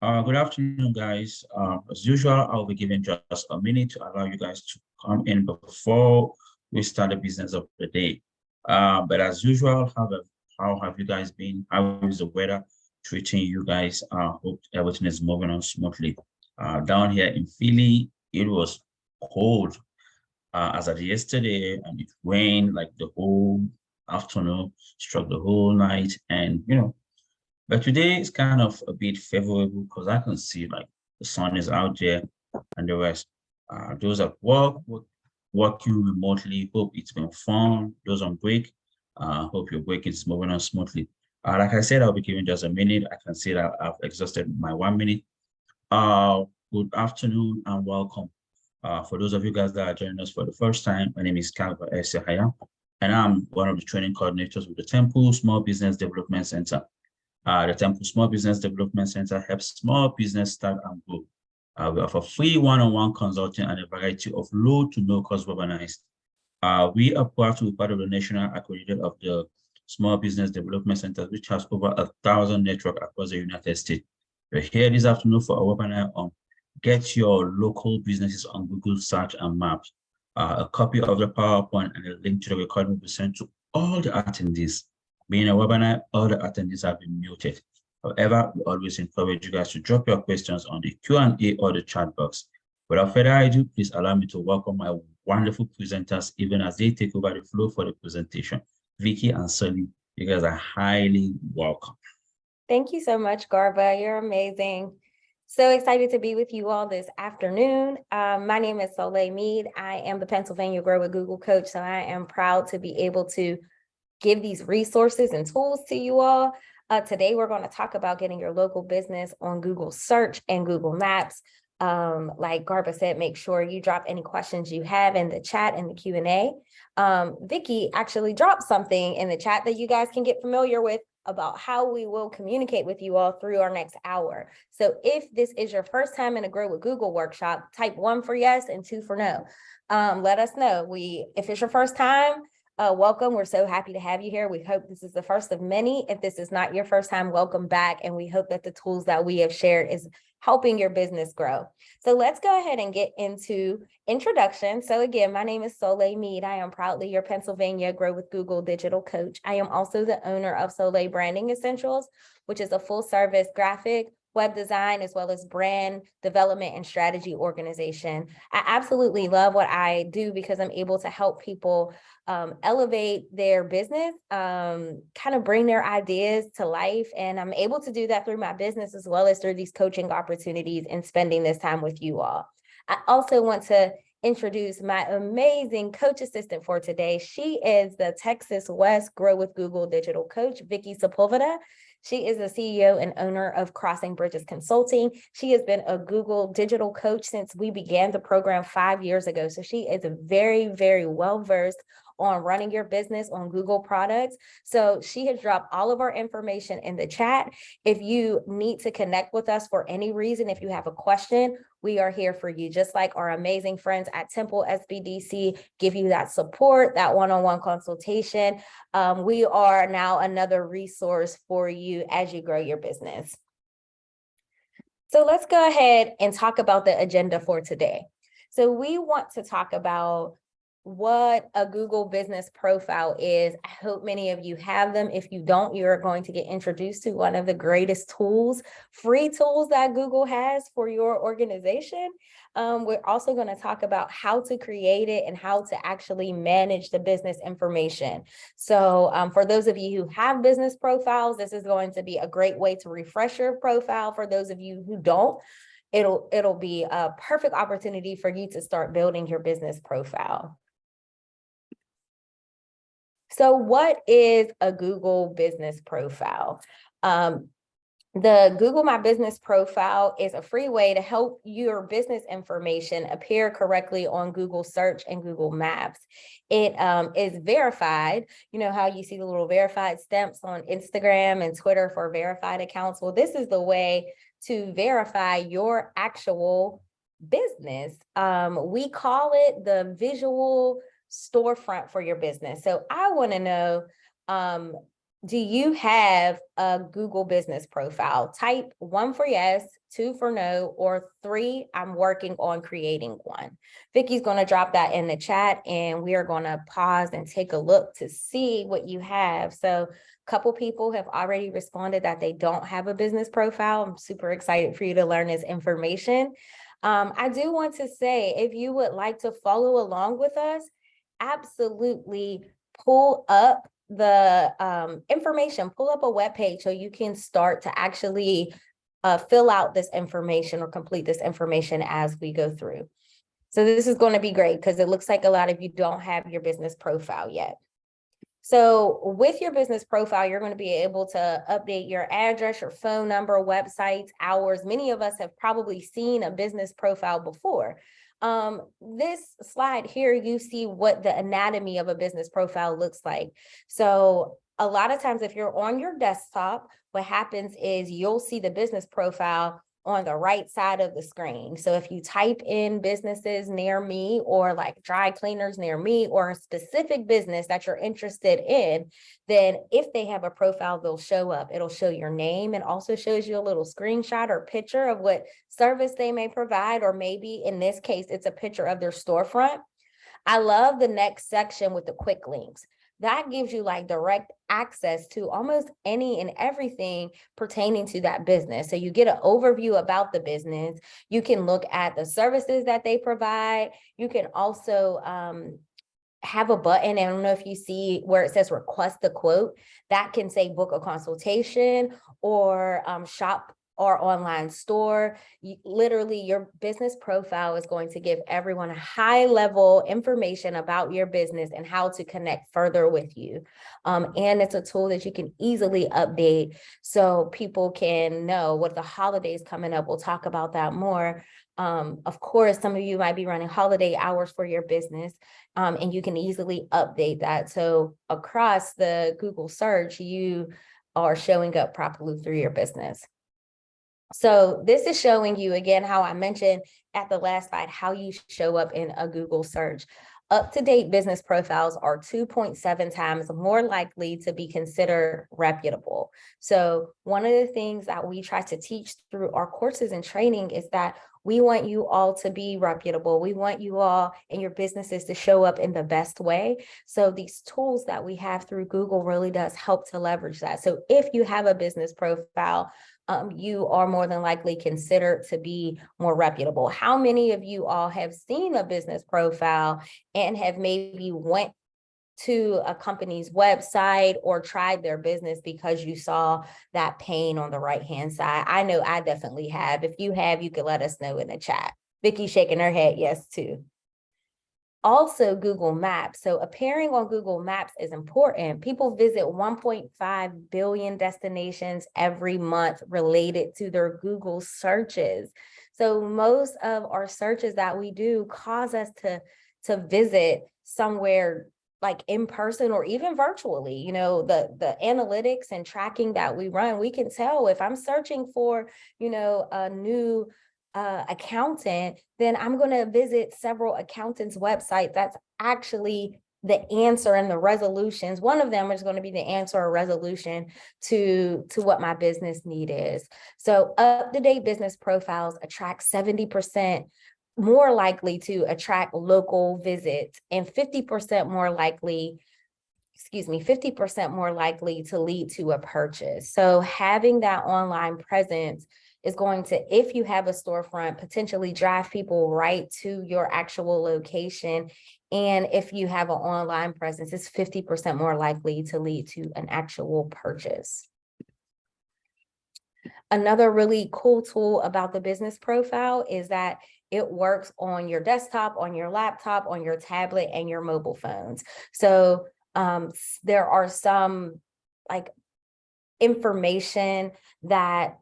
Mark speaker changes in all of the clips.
Speaker 1: Good afternoon, guys. As usual, I'll be giving just a minute to allow you guys to come in before we start the business of the day. But as usual, how have you guys been? How is the weather treating you guys? Hope everything is moving on smoothly. Down here in Philly, it was cold as of yesterday, and it rained like the whole afternoon, struck the whole night, and but today is kind of a bit favorable because I can see like the sun is out there and the rest. Those at working remotely, hope it's been fun. Those on break, hope your break is moving on smoothly. Like I said, I'll be giving just a minute. I can see that I've exhausted my 1 minute. Uh, Good afternoon and welcome. For those of you guys that are joining us for the first time, my name is Kalba Esahaya, and I'm one of the training coordinators with the Temple Small Business Development Center. The Temple Small Business Development Center helps small business start and grow. We offer free one-on-one consulting and a variety of low to no cost webinars. We are proud to be part of the national accredited of the Small Business Development Center, which has over 1,000 network across the United States. We're here this afternoon for a webinar on get your local businesses on Google search and maps. A copy of the PowerPoint and a link to the recording will be sent to all the attendees. Being a webinar, all the attendees have been muted. However, we always encourage you guys to drop your questions on the Q&A or the chat box. Without further ado, please allow me to welcome my wonderful presenters, even as they take over the flow for the presentation. Vicky and Soleil, you guys are highly welcome.
Speaker 2: Thank you so much, Garba. You're amazing. So excited to be with you all this afternoon. My name is Soleil Meade. I am the Pennsylvania Grow with Google coach, so I am proud to be able to give these resources and tools to you all. Today, we're going to talk about getting your local business on Google search and Google Maps. Like Garba said, make sure you drop any questions you have in the chat and the Q&A. Vicky actually dropped something in the chat that you guys can get familiar with about how we will communicate with you all through our next hour. So if this is your first time in a Grow with Google workshop, type 1 for yes and 2 for no. Let us know. If it's your first time, welcome. We're so happy to have you here. We hope this is the first of many. If this is not your first time, welcome back. And we hope that the tools that we have shared is helping your business grow. So let's go ahead and get into introduction. So again, my name is Soleil Meade. I am proudly your Pennsylvania Grow with Google digital coach. I am also the owner of Soleil Branding Essentials, which is a full service graphic, web design, as well as brand development and strategy organization. I absolutely love what I do because I'm able to help people elevate their business, kind of bring their ideas to life. And I'm able to do that through my business as well as through these coaching opportunities and spending this time with you all. I also want to introduce my amazing coach assistant for today. She is the Texas West Grow with Google digital coach, Vicky Sepulveda. She is the CEO and owner of Crossing Bridges Consulting. She has been a Google digital coach since we began the program 5 years ago. So she is very, very well-versed on running your business on Google products. So she has dropped all of our information in the chat. If you need to connect with us for any reason, if you have a question, we are here for you, just like our amazing friends at Temple SBDC give you that support, that one-on-one consultation. We are now another resource for you as you grow your business. So let's go ahead and talk about the agenda for today. So we want to talk about what a Google business profile is. I hope many of you have them. If you don't, you're going to get introduced to one of the greatest tools, free tools that Google has for your organization. We're also going to talk about how to create it and how to actually manage the business information. So for those of you who have business profiles, this is going to be a great way to refresh your profile. For those of you who don't, it'll be a perfect opportunity for you to start building your business profile. So what is a Google business profile? The Google My Business Profile is a free way to help your business information appear correctly on Google Search and Google Maps. It is verified. You know how you see the little verified stamps on Instagram and Twitter for verified accounts? Well, this is the way to verify your actual business. We call it the visual storefront for your business. So I want to know, do you have a Google business profile? Type 1 for yes, 2 for no, or 3, I'm working on creating one. Vicky's going to drop that in the chat, and we are going to pause and take a look to see what you have. So a couple people have already responded that they don't have a business profile. I'm super excited for you to learn this information. I do want to say, if you would like to follow along with us, absolutely pull up the information, pull up a web page so you can start to actually fill out this information or complete this information as we go through. So this is going to be great because it looks like a lot of you don't have your business profile yet. So with your business profile, you're going to be able to update your address, your phone number, websites, hours. Many of us have probably seen a business profile before. This slide here, you see what the anatomy of a business profile looks like. So a lot of times if you're on your desktop, what happens is you'll see the business profile on the right side of the screen. So if you type in businesses near me, or like dry cleaners near me, or a specific business that you're interested in, then if they have a profile, they'll show up. It'll show your name and also shows you a little screenshot or picture of what service they may provide, or maybe in this case, it's a picture of their storefront. I love the next section with the quick links. That gives you like direct access to almost any and everything pertaining to that business. So you get an overview about the business. You can look at the services that they provide. You can also have a button. I don't know if you see where it says request a quote, that can say book a consultation, or shop or online store. Literally, your business profile is going to give everyone a high level information about your business and how to connect further with you. And it's a tool that you can easily update so people can know what the holidays coming up. We'll talk about that more. Of course, some of you might be running holiday hours for your business, and you can easily update that. So across the Google search, you are showing up properly through your business. So this is showing you, again, how I mentioned at the last slide, how you show up in a Google search. Up-to-date business profiles are 2.7 times more likely to be considered reputable. So one of the things that we try to teach through our courses and training is that we want you all to be reputable. We want you all and your businesses to show up in the best way. So these tools that we have through Google really does help to leverage that. So if you have a business profile, you are more than likely considered to be more reputable. How many of you all have seen a business profile and have maybe went to a company's website or tried their business because you saw that pane on the right-hand side? I know I definitely have. If you have, you could let us know in the chat. Vicky's shaking her head yes too. Also, Google Maps. So appearing on Google Maps is important. People visit 1.5 billion destinations every month related to their Google searches. So most of our searches that we do cause us to visit somewhere like in person or even virtually. You know, the analytics and tracking that we run, we can tell if I'm searching for, you know, a new accountant, then I'm going to visit several accountants' websites. That's actually the answer and the resolutions. One of them is going to be the answer or resolution to what my business need is. So up-to-date business profiles attract 70% more likely to attract local visits and 50% more likely 50% more likely to lead to a purchase. So having that online presence is going to, if you have a storefront, potentially drive people right to your actual location. And if you have an online presence, it's 50% more likely to lead to an actual purchase. Another really cool tool about the business profile is that it works on your desktop, on your laptop, on your tablet, and your mobile phones. So there are some like information that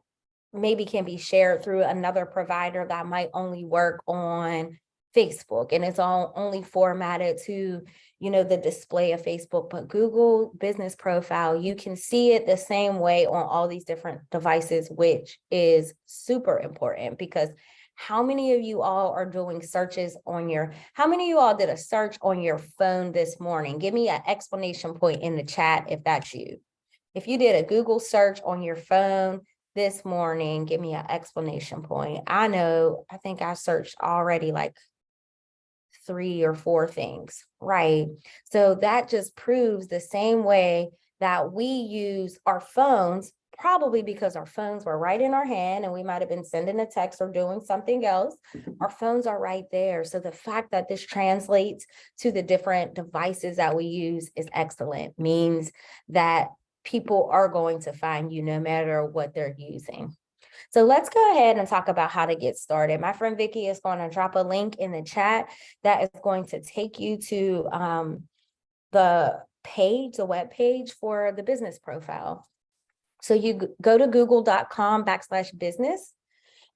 Speaker 2: maybe can be shared through another provider that might only work on Facebook, and it's all only formatted to, you know, the display of Facebook. But Google Business Profile, you can see it the same way on all these different devices, which is super important because how many of you all are doing searches on how many of you all did a search on your phone this morning? Give me an explanation point in the chat if that's you. If you did a Google search on your phone this morning, give me an explanation point. I think I searched already like 3 or 4 things, right? So that just proves the same way that we use our phones, probably because our phones were right in our hand and we might have been sending a text or doing something else. Our phones are right there. So the fact that this translates to the different devices that we use is excellent, means that people are going to find you no matter what they're using. So let's go ahead and talk about how to get started. My friend Vicky is going to drop a link in the chat that is going to take you to the web page for the business profile. So you go to google.com/business.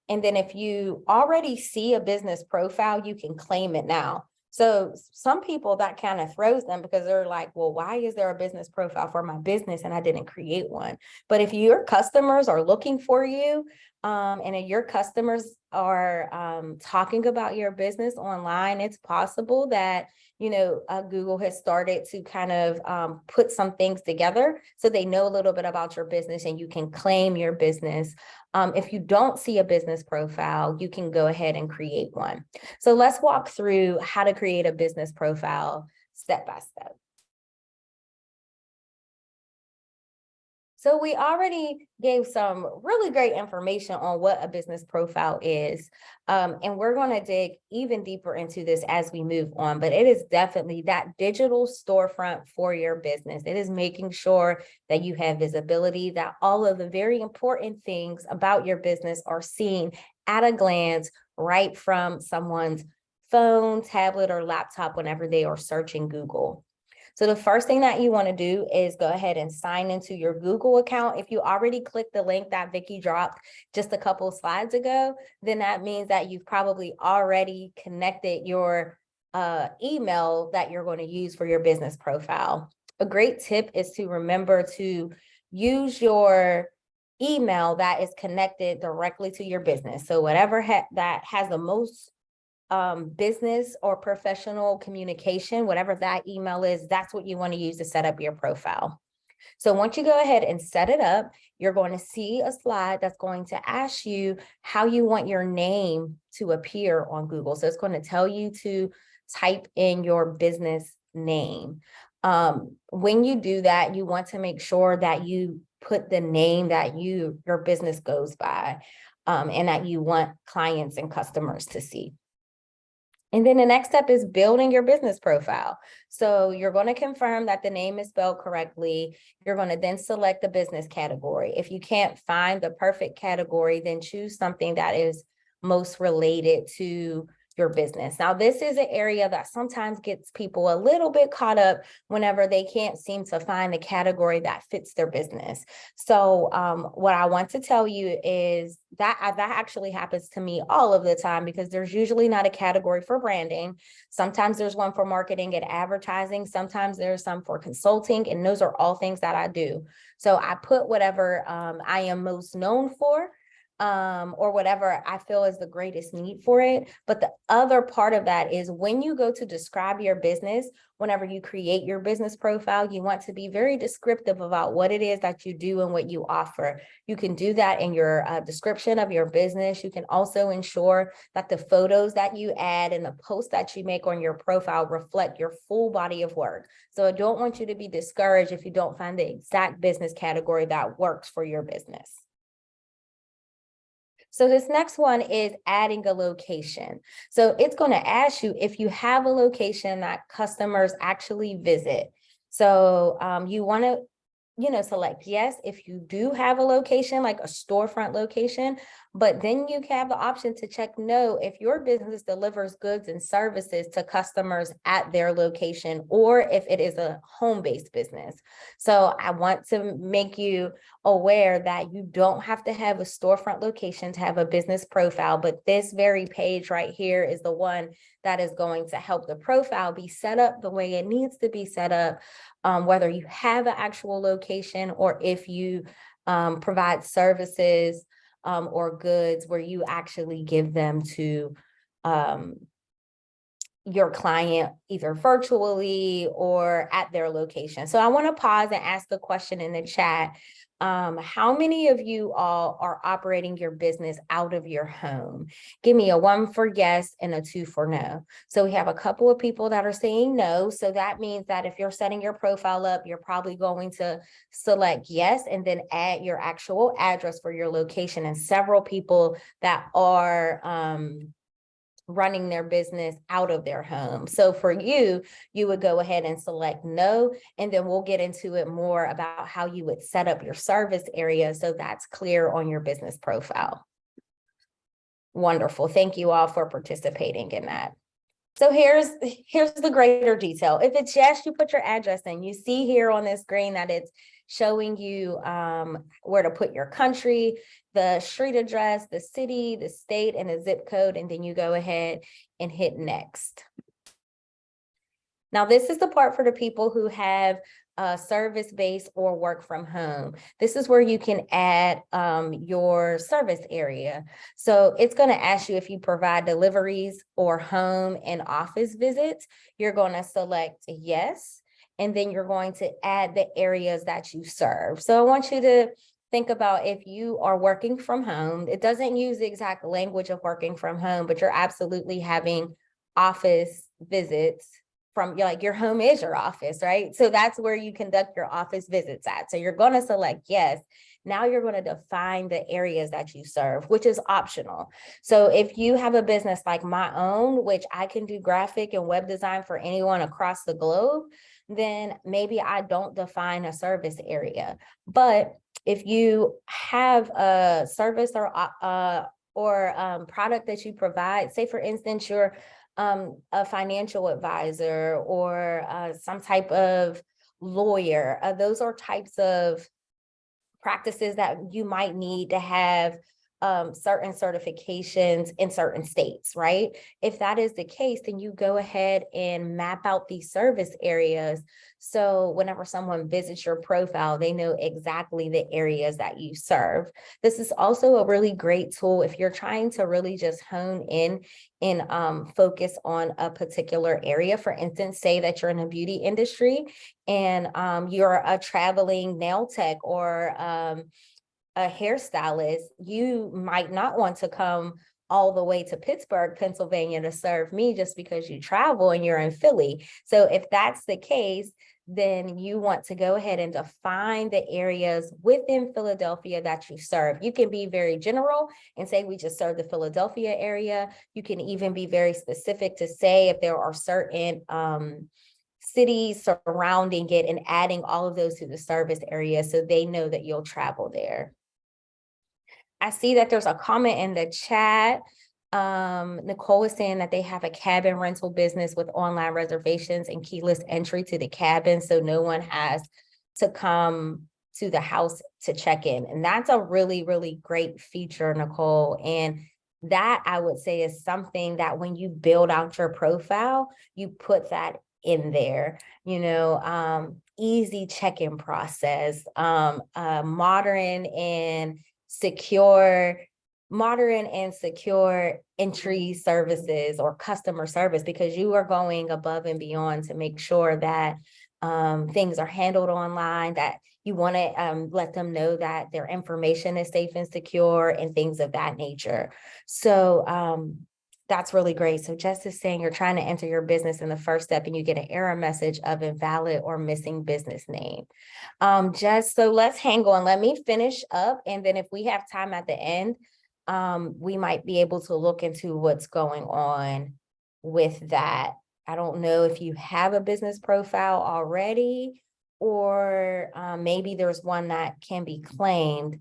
Speaker 2: And then if you already see a business profile, you can claim it now. So some people, that kind of throws them because they're like, well, why is there a business profile for my business and I didn't create one? But if your customers are looking for you, and if your customers are talking about your business online, it's possible that Google has started to kind of put some things together so they know a little bit about your business and you can claim your business. If you don't see a business profile, you can go ahead and create one. So let's walk through how to create a business profile step by step. So we already gave some really great information on what a business profile is. And we're going to dig even deeper into this as we move on, but it is definitely that digital storefront for your business. It is making sure that you have visibility, that all of the very important things about your business are seen at a glance right from someone's phone, tablet, or laptop whenever they are searching Google. So the first thing that you want to do is go ahead and sign into your Google account. If you already clicked the link that Vicky dropped just a couple of slides ago, then that means that you've probably already connected your email that you're going to use for your business profile. A great tip is to remember to use your email that is connected directly to your business. So whatever that has the most business or professional communication, whatever that email is, that's what you want to use to set up your profile. So once you go ahead and set it up, you're going to see a slide that's going to ask you how you want your name to appear on Google. So it's going to tell you to type in your business name. When you do that, you want to make sure that you put the name that your business goes by, and that you want clients and customers to see. And then the next step is building your business profile. So you're going to confirm that the name is spelled correctly. You're going to then select the business category. If you can't find the perfect category, then choose something that is most related to your business. Now, this is an area that sometimes gets people a little bit caught up whenever they can't seem to find the category that fits their business. So what I want to tell you is that actually happens to me all of the time, because there's usually not a category for branding. Sometimes there's one for marketing and advertising. Sometimes there's some for consulting, and those are all things that I do. So I put whatever I am most known for, or whatever I feel is the greatest need for it. But the other part of that is when you go to describe your business, whenever you create your business profile, you want to be very descriptive about what it is that you do and what you offer. You can do that in your description of your business. You can also ensure that the photos that you add and the posts that you make on your profile reflect your full body of work. So I don't want you to be discouraged if you don't find the exact business category that works for your business. So this next one is adding a location. So it's going to ask you if you have a location that customers actually visit. So you want to select yes if you do have a location, like a storefront location, but then you have the option to check no if your business delivers goods and services to customers at their location, or if it is a home-based business. So I want to make you aware that you don't have to have a storefront location to have a business profile, but this very page right here is the one that is going to help the profile be set up the way it needs to be set up, whether you have an actual location or if you provide services or goods where you actually give them to your client either virtually or at their location. So I want to pause and ask the question in the chat. How many of you all are operating your business out of your home? Give me a 1 for yes and a 2 for no. So we have a couple of people that are saying no. So that means that if you're setting your profile up, you're probably going to select yes and then add your actual address for your location, and several people that are running their business out of their home. So for you, you would go ahead and select no, and then we'll get into it more about how you would set up your service area so that's clear on your business profile. Wonderful. Thank you all for participating in that. So here's the greater detail. If it's yes, you put your address in. You see here on this screen that it's showing you where to put your country, the street address, the city, the state, and the zip code, and then you go ahead and hit next. Now, this is the part for the people who have service-based or work from home. This is where you can add your service area. So it's going to ask you if you provide deliveries or home and office visits. You're going to select yes, and then you're going to add the areas that you serve. So I want you to think about if you are working from home. It doesn't use the exact language of working from home, but you're absolutely having office visits from your home is your office, right? So that's where you conduct your office visits at. So you're going to select yes. Now you're going to define the areas that you serve, which is optional. So if you have a business like my own, which I can do graphic and web design for anyone across the globe, then maybe I don't define a service area. But if you have a service or product that you provide, say for instance, you're a financial advisor or some type of lawyer, those are types of practices that you might need to have certain certifications in certain states, right? If that is the case, then you go ahead and map out these service areas. So whenever someone visits your profile, they know exactly the areas that you serve. This is also a really great tool if you're trying to really just hone in and focus on a particular area. For instance, say that you're in the beauty industry and you're a traveling nail tech or a hairstylist, you might not want to come all the way to Pittsburgh, Pennsylvania to serve me just because you travel and you're in Philly. So if that's the case, then you want to go ahead and define the areas within Philadelphia that you serve. You can be very general and say, we just serve the Philadelphia area. You can even be very specific to say if there are certain cities surrounding it and adding all of those to the service area so they know that you'll travel there. I see that there's a comment in the chat. Nicole is saying that they have a cabin rental business with online reservations and keyless entry to the cabin, so no one has to come to the house to check in. And that's a really, really great feature, Nicole. And that, I would say, is something that when you build out your profile, you put that in there, easy check-in process, modern and secure entry services or customer service, because you are going above and beyond to make sure that things are handled online, that you want to let them know that their information is safe and secure and things of that nature. So that's really great. So Jess is saying you're trying to enter your business in the first step and you get an error message of invalid or missing business name. Jess, so let's hang on. Let me finish up. And then if we have time at the end, we might be able to look into what's going on with that. I don't know if you have a business profile already, or maybe there's one that can be claimed,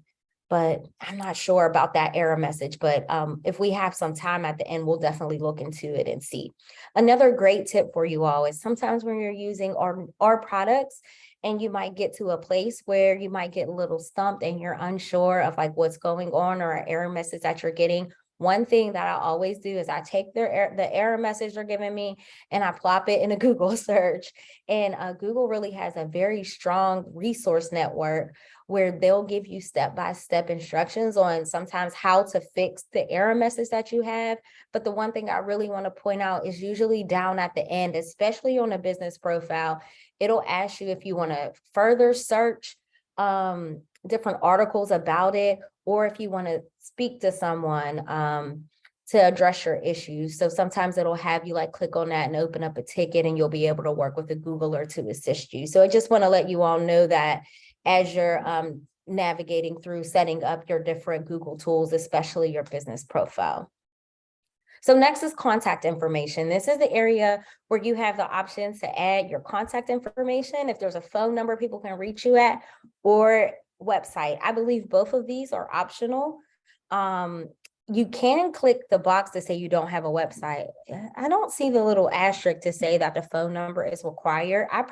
Speaker 2: but I'm not sure about that error message. But if we have some time at the end, we'll definitely look into it and see. Another great tip for you all is sometimes when you're using our products and you might get to a place where you might get a little stumped and you're unsure of what's going on or an error message that you're getting, one thing that I always do is I take the error message they're giving me and I plop it in a Google search. And Google really has a very strong resource network where they'll give you step-by-step instructions on sometimes how to fix the error message that you have. But the one thing I really want to point out is usually down at the end, especially on a business profile, it'll ask you if you want to further search different articles about it, or if you want to speak to someone to address your issues. So sometimes it'll have you like click on that and open up a ticket, and you'll be able to work with a Googler to assist you. So I just want to let you all know that as you're navigating through setting up your different Google tools, especially your business profile. So next is contact information. This is the area where you have the option to add your contact information, if there's a phone number people can reach you at, or website. I believe both of these are optional. You can click the box to say you don't have a website. I don't see the little asterisk to say that the phone number is required. I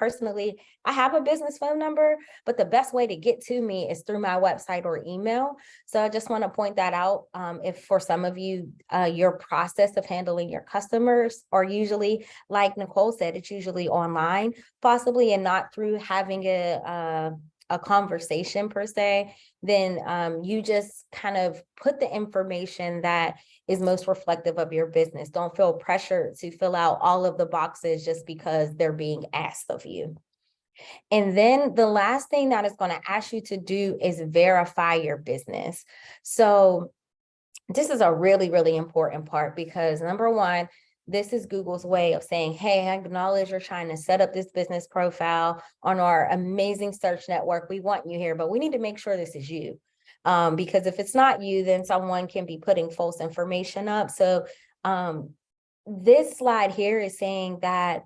Speaker 2: have a business phone number, but the best way to get to me is through my website or email. So I just want to point that out. If for some of you, your process of handling your customers are usually, like Nicole said, it's usually online, possibly, and not through having a conversation per se, then you just kind of put the information that is most reflective of your business. Don't feel pressured to fill out all of the boxes just because they're being asked of you. And then the last thing that it's going to ask you to do is verify your business. So this is a really, really important part, because number one, this is Google's way of saying, hey, I acknowledge you're trying to set up this business profile on our amazing search network. We want you here, but we need to make sure this is you. Because if it's not you, then someone can be putting false information up. So this slide here is saying that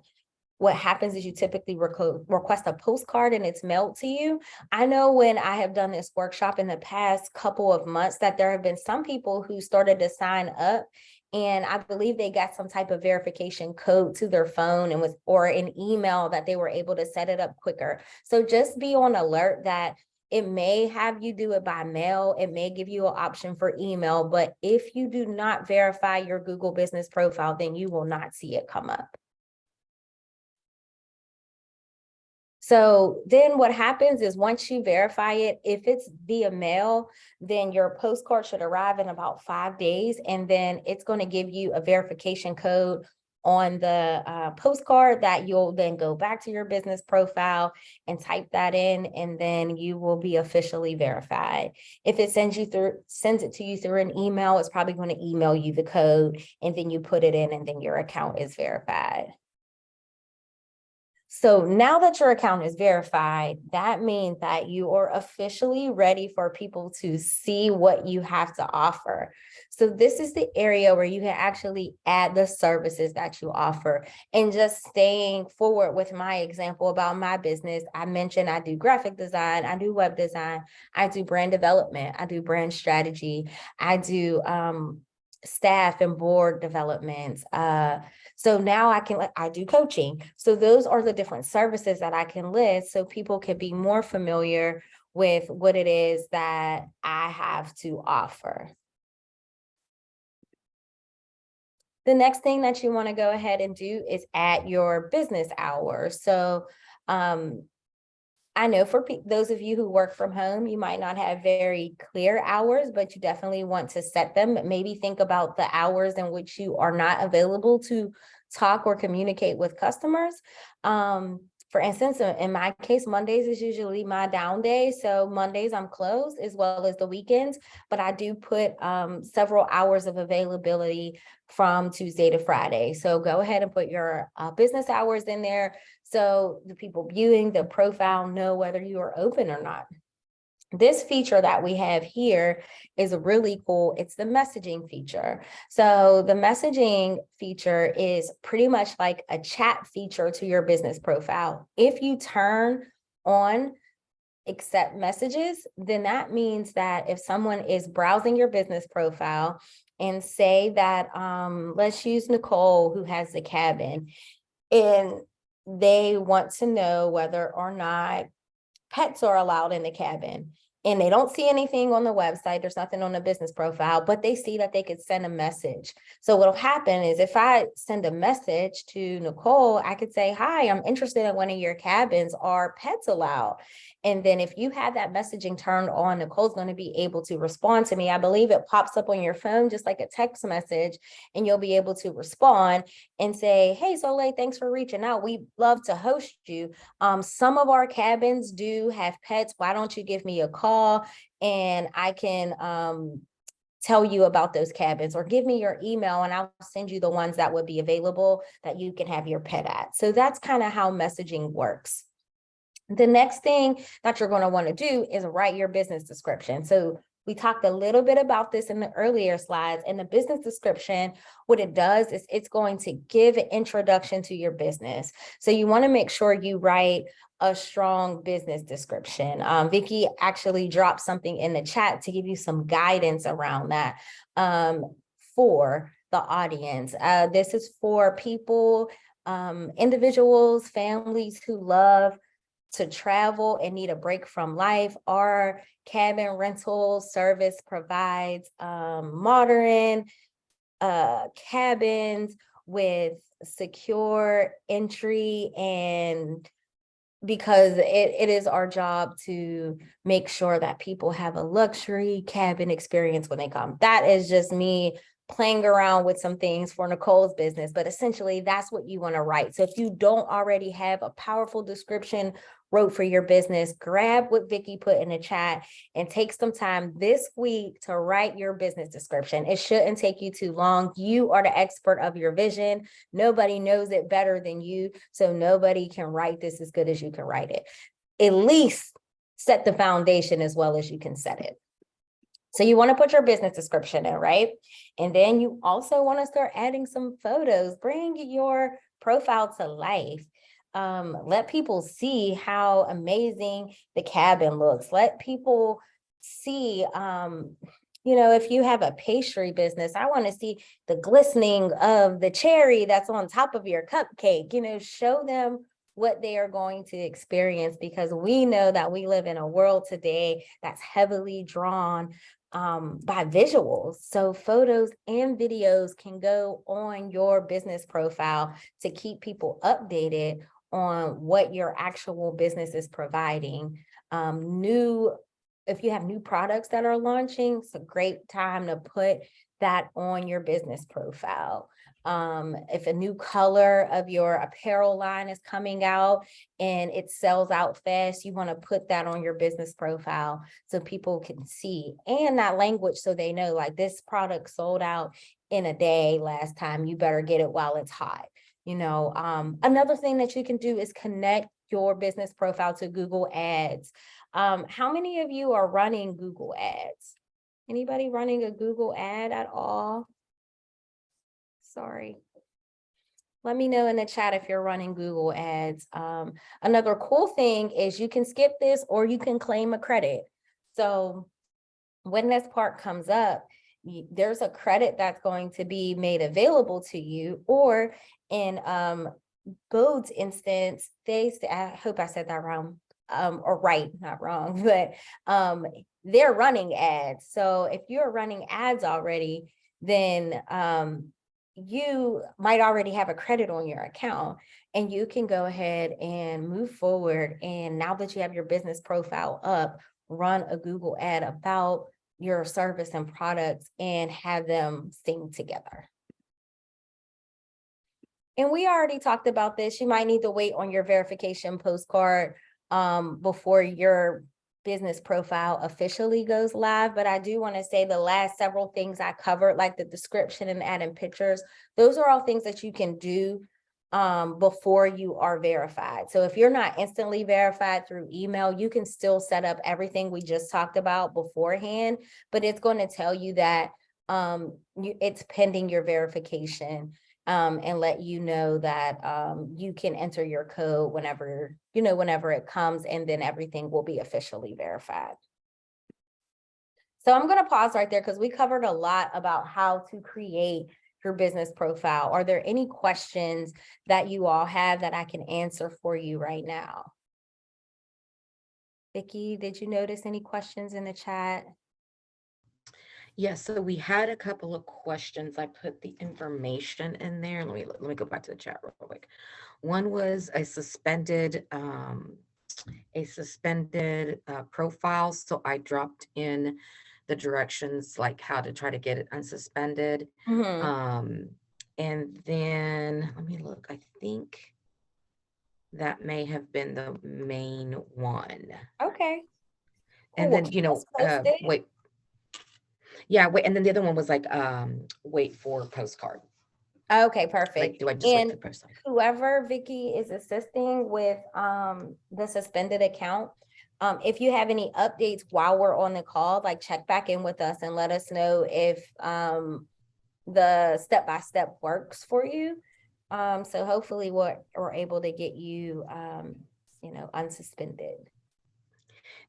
Speaker 2: what happens is you typically request a postcard and it's mailed to you. I know when I have done this workshop in the past couple of months that there have been some people who started to sign up, and I believe they got some type of verification code to their phone and or an email that they were able to set it up quicker. So just be on alert that it may have you do it by mail. It may give you an option for email, but if you do not verify your Google business profile, then you will not see it come up. So then what happens is once you verify it, if it's via mail, then your postcard should arrive in about 5 days. And then it's going to give you a verification code on the postcard that you'll then go back to your business profile and type that in, and then you will be officially verified. If it sends it to you through an email, it's probably going to email you the code, and then you put it in, and then your account is verified. So now that your account is verified, that means that you are officially ready for people to see what you have to offer. So this is the area where you can actually add the services that you offer. And just staying forward with my example about my business, I mentioned I do graphic design, I do web design, I do brand development, I do brand strategy, I do staff and board development. So now I do coaching. So those are the different services that I can list so people can be more familiar with what it is that I have to offer. The next thing that you want to go ahead and do is add your business hours. So I know for those of you who work from home, you might not have very clear hours, but you definitely want to set them. Maybe think about the hours in which you are not available to talk or communicate with customers. For instance, in my case, Mondays is usually my down day. So Mondays I'm closed, as well as the weekends, but I do put several hours of availability from Tuesday to Friday. So go ahead and put your business hours in there so the people viewing the profile know whether you are open or not. This feature that we have here is really cool. It's the messaging feature. So the messaging feature is pretty much like a chat feature to your business profile. If you turn on accept messages, then that means that if someone is browsing your business profile and say that, let's use Nicole, who has the cabin, and they want to know whether or not pets are allowed in the cabin. and they don't see anything on the website, there's nothing on the business profile, but they see that they could send a message. So what'll happen is if I send a message to Nicole, I could say, hi, I'm interested in one of your cabins. Are pets allowed? And then if you have that messaging turned on, Nicole's going to be able to respond to me. I believe it pops up on your phone, just like a text message, and you'll be able to respond and say, hey, Soleil, thanks for reaching out. We'd love to host you. Some of our cabins do have pets. Why don't you give me a call and I can tell you about those cabins, or give me your email and I'll send you the ones that would be available that you can have your pet at. So that's kind of how messaging works. The next thing that you're going to want to do is write your business description. So we talked a little bit about this in the earlier slides. And the business description, what it does is it's going to give an introduction to your business. So you want to make sure you write a strong business description. Vicky actually dropped something in the chat to give you some guidance around that for the audience. This is for people, individuals, families who love to travel and need a break from life. Our cabin rental service provides modern cabins with secure entry, and because it is our job to make sure that people have a luxury cabin experience when they come. That is just me playing around with some things for Nicole's business, but essentially that's what you want to write. So if you don't already have a powerful description wrote for your business, grab what Vicky put in the chat and take some time this week to write your business description. It shouldn't take you too long. You are the expert of your vision. Nobody knows it better than you, so nobody can write this as good as you can write it. At least set the foundation as well as you can set it. So you want to put your business description in, right? And then you also want to start adding some photos. Bring your profile to life. Let people see how amazing the cabin looks. Let people see, if you have a pastry business, I want to see the glistening of the cherry that's on top of your cupcake. Show them what they are going to experience, because we know that we live in a world today that's heavily drawn by visuals. So photos and videos can go on your business profile to keep people updated on what your actual business is providing. If you have new products that are launching, it's a great time to put that on your business profile. If a new color of your apparel line is coming out and it sells out fast, you want to put that on your business profile so people can see, and that language, so they know, like, this product sold out in a day last time, you better get it while it's hot. Another thing that you can do is connect your business profile to Google Ads. How many of you are running Google Ads? Anybody running a Google ad at all? Sorry. Let me know in the chat if you're running Google Ads. Another cool thing is you can skip this or you can claim a credit. So when this part comes up, there's a credit that's going to be made available to you, or in Bode's instance, I hope I said that wrong, or right, not wrong, but they're running ads. So if you're running ads already, then you might already have a credit on your account, and you can go ahead and move forward. And now that you have your business profile up, run a Google ad about your service and products and have them sing together. And we already talked about this. You might need to wait on your verification postcard before your business profile officially goes live. But I do want to say the last several things I covered, like the description and adding pictures, those are all things that you can do before you are verified. So if you're not instantly verified through email, you can still set up everything we just talked about beforehand, but it's going to tell you that it's pending your verification. And let you know that you can enter your code whenever it comes, and then everything will be officially verified. So I'm going to pause right there because we covered a lot about how to create your business profile. Are there any questions that you all have that I can answer for you right now? Vicky, did you notice any questions in the chat?
Speaker 3: Yes, so we had a couple of questions. I put the information in there. Let me go back to the chat real quick. One was a suspended profile. So I dropped in the directions like how to try to get it unsuspended.
Speaker 2: Mhm.
Speaker 3: And then let me look. I think that may have been the main one.
Speaker 2: Okay,
Speaker 3: And
Speaker 2: cool.
Speaker 3: then,
Speaker 2: Let's post it.
Speaker 3: wait. Yeah, wait. And then the other one was like, wait for postcard.
Speaker 2: Okay,
Speaker 3: Like,
Speaker 2: perfect.
Speaker 3: do I just wait
Speaker 2: And
Speaker 3: for postcard?
Speaker 2: whoever Vicky is assisting with the suspended account, if you have any updates while we're on the call, like check back in with us and let us know if the step-by-step works for you. So hopefully we're able to get you unsuspended.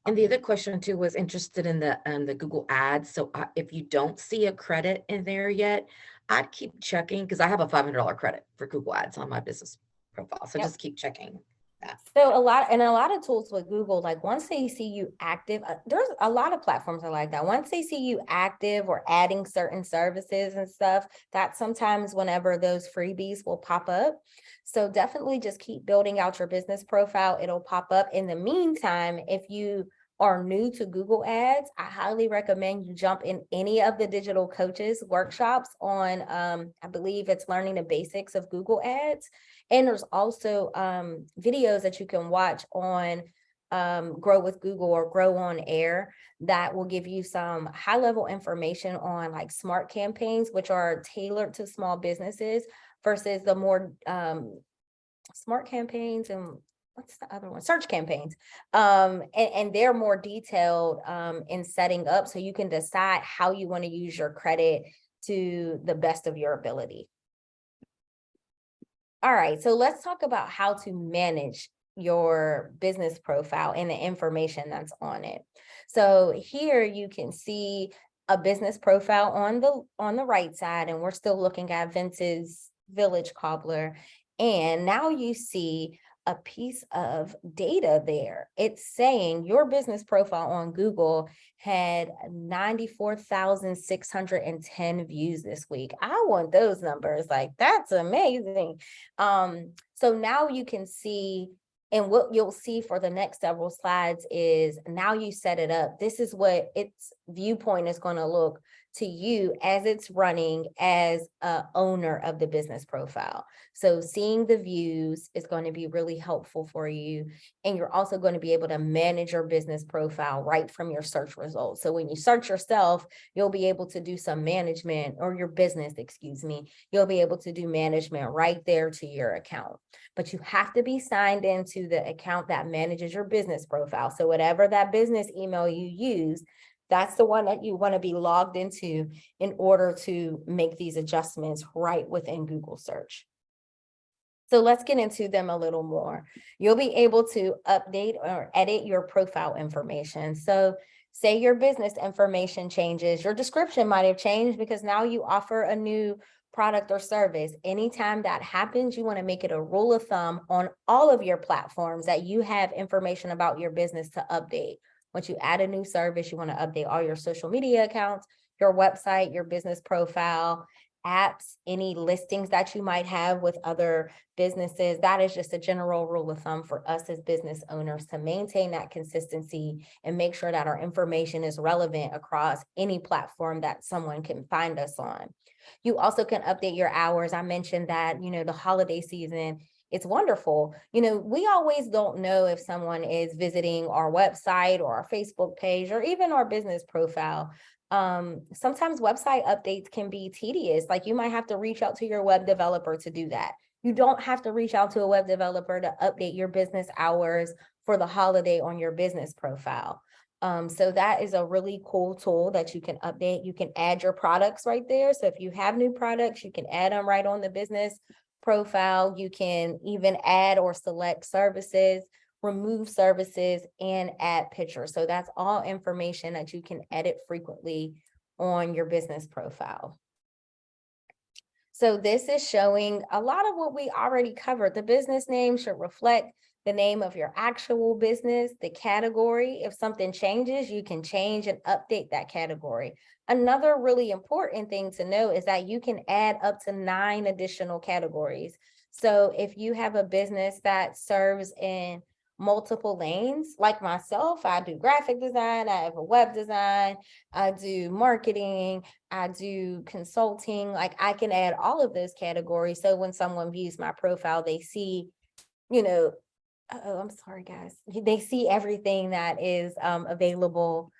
Speaker 3: And the other question too was interested in the Google Ads. So if you don't see a credit in there yet, I'd keep checking because I have a $500 credit for Google Ads on my business profile. So
Speaker 2: Yep.
Speaker 3: just keep checking that.
Speaker 2: So a lot of tools with Google, like once they see you active, there's a lot of platforms are like that. Once they see you active or adding certain services and stuff, that sometimes whenever those freebies will pop up. So definitely just keep building out your business profile. It'll pop up. In the meantime, if you are new to Google Ads, I highly recommend you jump in any of the digital coaches workshops on, I believe it's learning the basics of Google Ads. And there's also videos that you can watch on Grow with Google or Grow on Air that will give you some high level information on like smart campaigns, which are tailored to small businesses versus the more smart campaigns and what's the other one? Search campaigns. And they're more detailed in setting up so you can decide how you want to use your credit to the best of your ability. All right, so let's talk about how to manage your business profile and the information that's on it. So here you can see a business profile on the right side, and we're still looking at Vince's Village Cobbler. And now you see a piece of data there. It's saying your business profile on Google had 94,610 views this week. I want those numbers. Like, that's amazing. So now you can see, and what you'll see for the next several slides is now you set it up. This is what its viewpoint is going to look to you as it's running as a owner of the business profile. So seeing the views is going to be really helpful for you. And you're also going to be able to manage your business profile right from your search results. So when you search yourself, you'll be able to do some management, or your business, excuse me, you'll be able to do management right there to your account. But you have to be signed into the account that manages your business profile. So whatever that business email you use, that's the one that you want to be logged into in order to make these adjustments right within Google search. So let's get into them a little more. You'll be able to update or edit your profile information. So say your business information changes, your description might have changed because now you offer a new product or service. Anytime that happens, you want to make it a rule of thumb on all of your platforms that you have information about your business to update. Once you add a new service, you want to update all your social media accounts, your website, your business profile, apps, any listings that you might have with other businesses. That is just a general rule of thumb for us as business owners to maintain that consistency and make sure that our information is relevant across any platform that someone can find us on. You also can update your hours. I mentioned that, the holiday season, it's wonderful. We always don't know if someone is visiting our website or our Facebook page or even our business profile. Sometimes website updates can be tedious. Like, you might have to reach out to your web developer to do that. You don't have to reach out to a web developer to update your business hours for the holiday on your business profile. So that is a really cool tool that you can update. You can add your products right there. So if you have new products, you can add them right on the business profile. You can even add or select services, remove services, and add pictures. So that's all information that you can edit frequently on your business profile. So this is showing a lot of what we already covered. The business name should reflect the name of your actual business, the category. If something changes, you can change and update that category. Another really important thing to know is that you can add up to 9 additional categories. So if you have a business that serves in multiple lanes, like myself, I do graphic design, I have a web design, I do marketing, I do consulting, like I can add all of those categories. So when someone views my profile, they see, you know, oh, I'm sorry, guys. They see everything that is available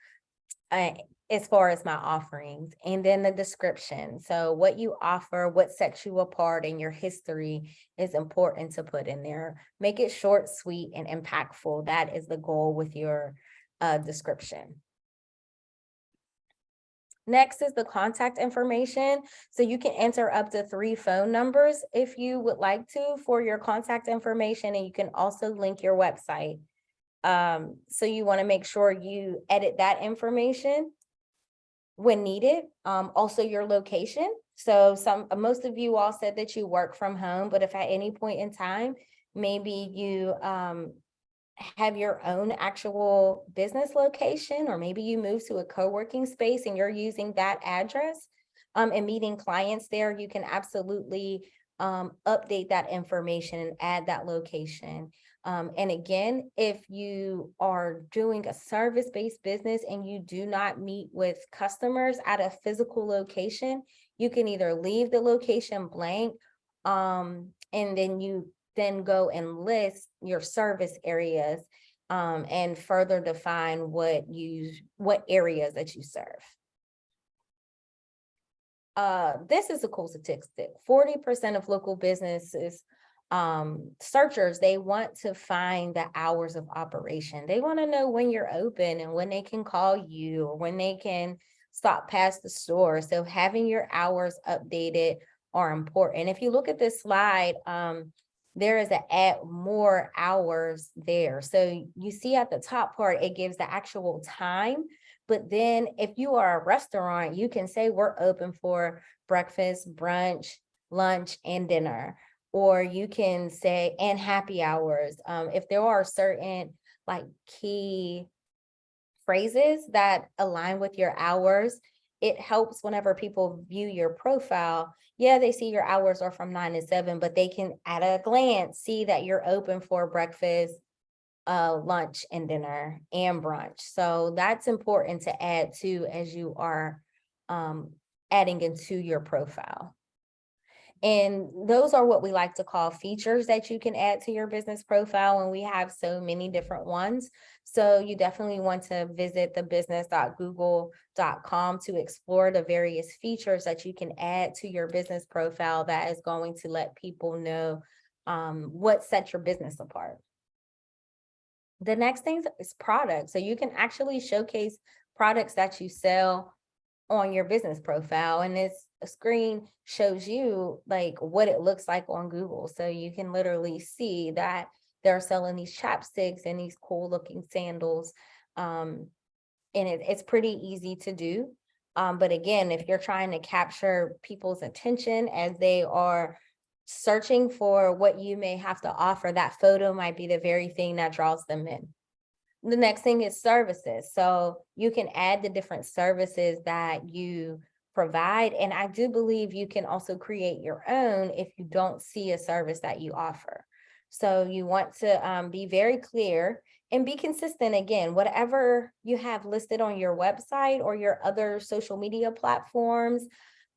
Speaker 2: as far as my offerings, and then the description. So what you offer, what sets you apart, and your history is important to put in there. Make it short, sweet, and impactful. That is the goal with your description. Next is the contact information. So you can enter up to 3 phone numbers if you would like to for your contact information, and you can also link your website. So you want to make sure you edit that information when needed. Also your location. So most of you all said that you work from home, but if at any point in time, maybe you have your own actual business location, or maybe you move to a co-working space and you're using that address and meeting clients there, you can absolutely update that information and add that location. And again, if you are doing a service-based business and you do not meet with customers at a physical location, you can either leave the location blank, and then you go and list your service areas and further define what areas that you serve. This is a cool statistic. 40% of local businesses searchers, they want to find the hours of operation. They want to know when you're open and when they can call you or when they can stop past the store. So having your hours updated are important. If you look at this slide, there is an add more hours there. So you see at the top part, it gives the actual time. But then if you are a restaurant, you can say we're open for breakfast, brunch, lunch, and dinner. Or you can say, and happy hours. If there are certain like key phrases that align with your hours, it helps whenever people view your profile. Yeah, they see your hours are from 9 to 7, but they can at a glance see that you're open for breakfast, lunch, and dinner, and brunch. So that's important to add to as you are adding into your profile. And those are what we like to call features that you can add to your business profile, and we have so many different ones. So you definitely want to visit the business.google.com to explore the various features that you can add to your business profile that is going to let people know what sets your business apart. The next thing is products. So you can actually showcase products that you sell on your business profile, and this screen shows you like what it looks like on Google. So you can literally see that they're selling these chapsticks and these cool looking sandals. And it's pretty easy to do. But again, if you're trying to capture people's attention as they are searching for what you may have to offer, that photo might be the very thing that draws them in. The next thing is services. So you can add the different services that you provide. And I do believe you can also create your own if you don't see a service that you offer. So you want to be very clear and be consistent. Again, whatever you have listed on your website or your other social media platforms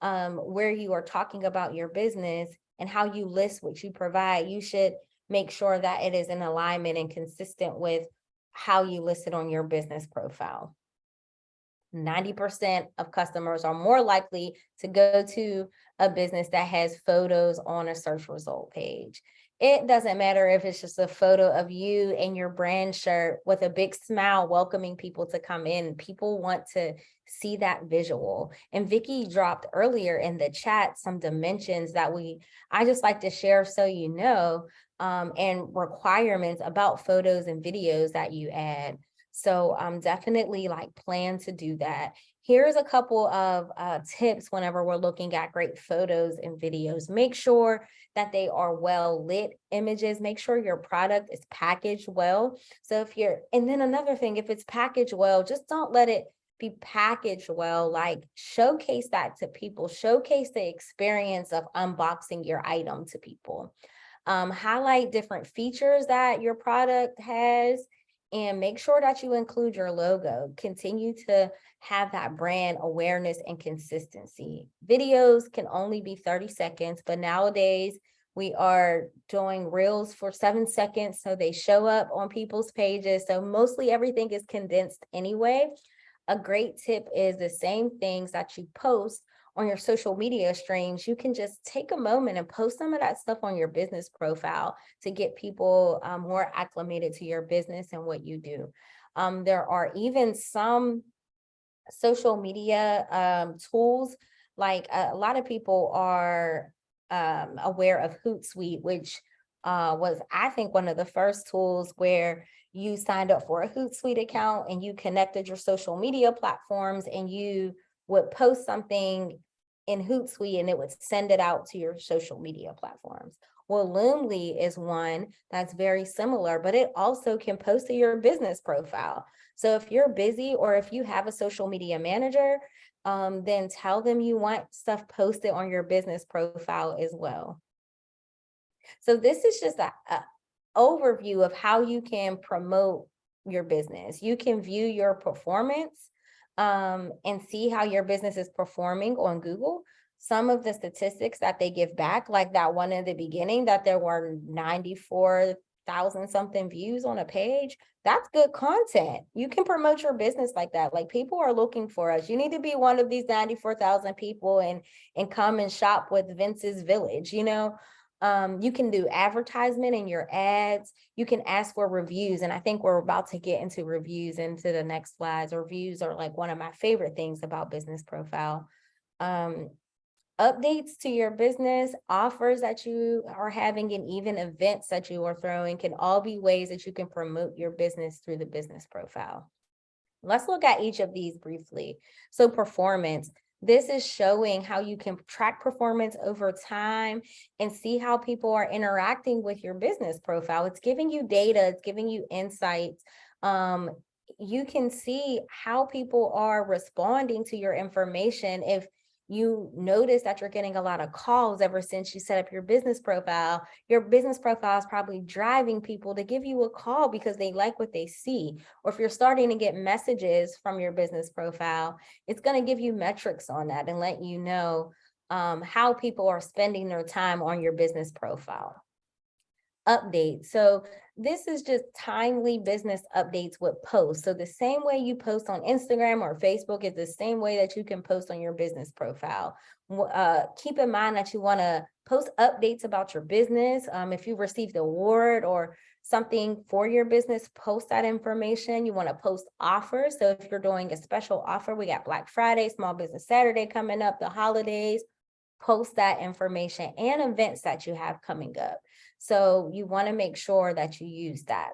Speaker 2: where you are talking about your business and how you list what you provide, you should make sure that it is in alignment and consistent with how you list it on your business profile. 90% of customers are more likely to go to a business that has photos on a search result page. It doesn't matter if it's just a photo of you and your brand shirt with a big smile welcoming people to come in. People want to see that visual. And Vicki dropped earlier in the chat some dimensions that I just like to share so you know, and requirements about photos and videos that you add. So definitely like plan to do that. Here's a couple of tips whenever we're looking at great photos and videos. Make sure that they are well lit images. Make sure your product is packaged well. So and then another thing, if it's packaged well, just don't let it be packaged well. Like, showcase that to people. Showcase the experience of unboxing your item to people. Highlight different features that your product has, and make sure that you include your logo. Continue to have that brand awareness and consistency. Videos can only be 30 seconds, but nowadays we are doing reels for 7 seconds, so they show up on people's pages. So mostly everything is condensed anyway. A great tip is the same things that you post on your social media streams, you can just take a moment and post some of that stuff on your business profile to get people more acclimated to your business and what you do. There are even some social media tools, like a lot of people are aware of Hootsuite, which was, I think, one of the first tools where you signed up for a Hootsuite account and you connected your social media platforms, and you would post something in Hootsuite and it would send it out to your social media platforms. Well, Loomly is one that's very similar, but it also can post to your business profile. So if you're busy, or if you have a social media manager, then tell them you want stuff posted on your business profile as well. So this is just a overview of how you can promote your business. You can view your performance and see how your business is performing on Google. Some of the statistics that they give back, like that one in the beginning, that there were 94,000 something views on a page, that's good content. You can promote your business like that. Like, people are looking for us. You need to be one of these 94,000 people and come and shop with Vince's Village, you know. You can do advertisement in your ads. You can ask for reviews. And I think we're about to get into reviews into the next slides. Reviews are like one of my favorite things about business profile. Updates to your business, offers that you are having, and even events that you are throwing can all be ways that you can promote your business through the business profile. Let's look at each of these briefly. So performance. This is showing how you can track performance over time and see how people are interacting with your business profile. It's giving you data, it's giving you insights. You can see how people are responding to your information. If you notice that you're getting a lot of calls ever since you set up your business profile is probably driving people to give you a call because they like what they see. Or if you're starting to get messages from your business profile, it's going to give you metrics on that and let you know how people are spending their time on your business profile. Updates. So this is just timely business updates with posts. So the same way you post on Instagram or Facebook is the same way that you can post on your business profile. Keep in mind that you want to post updates about your business. If you received an award or something for your business, post that information. You want to post offers. So if you're doing a special offer, we got Black Friday, Small Business Saturday coming up, the holidays, post that information, and events that you have coming up. So you want to make sure that you use that.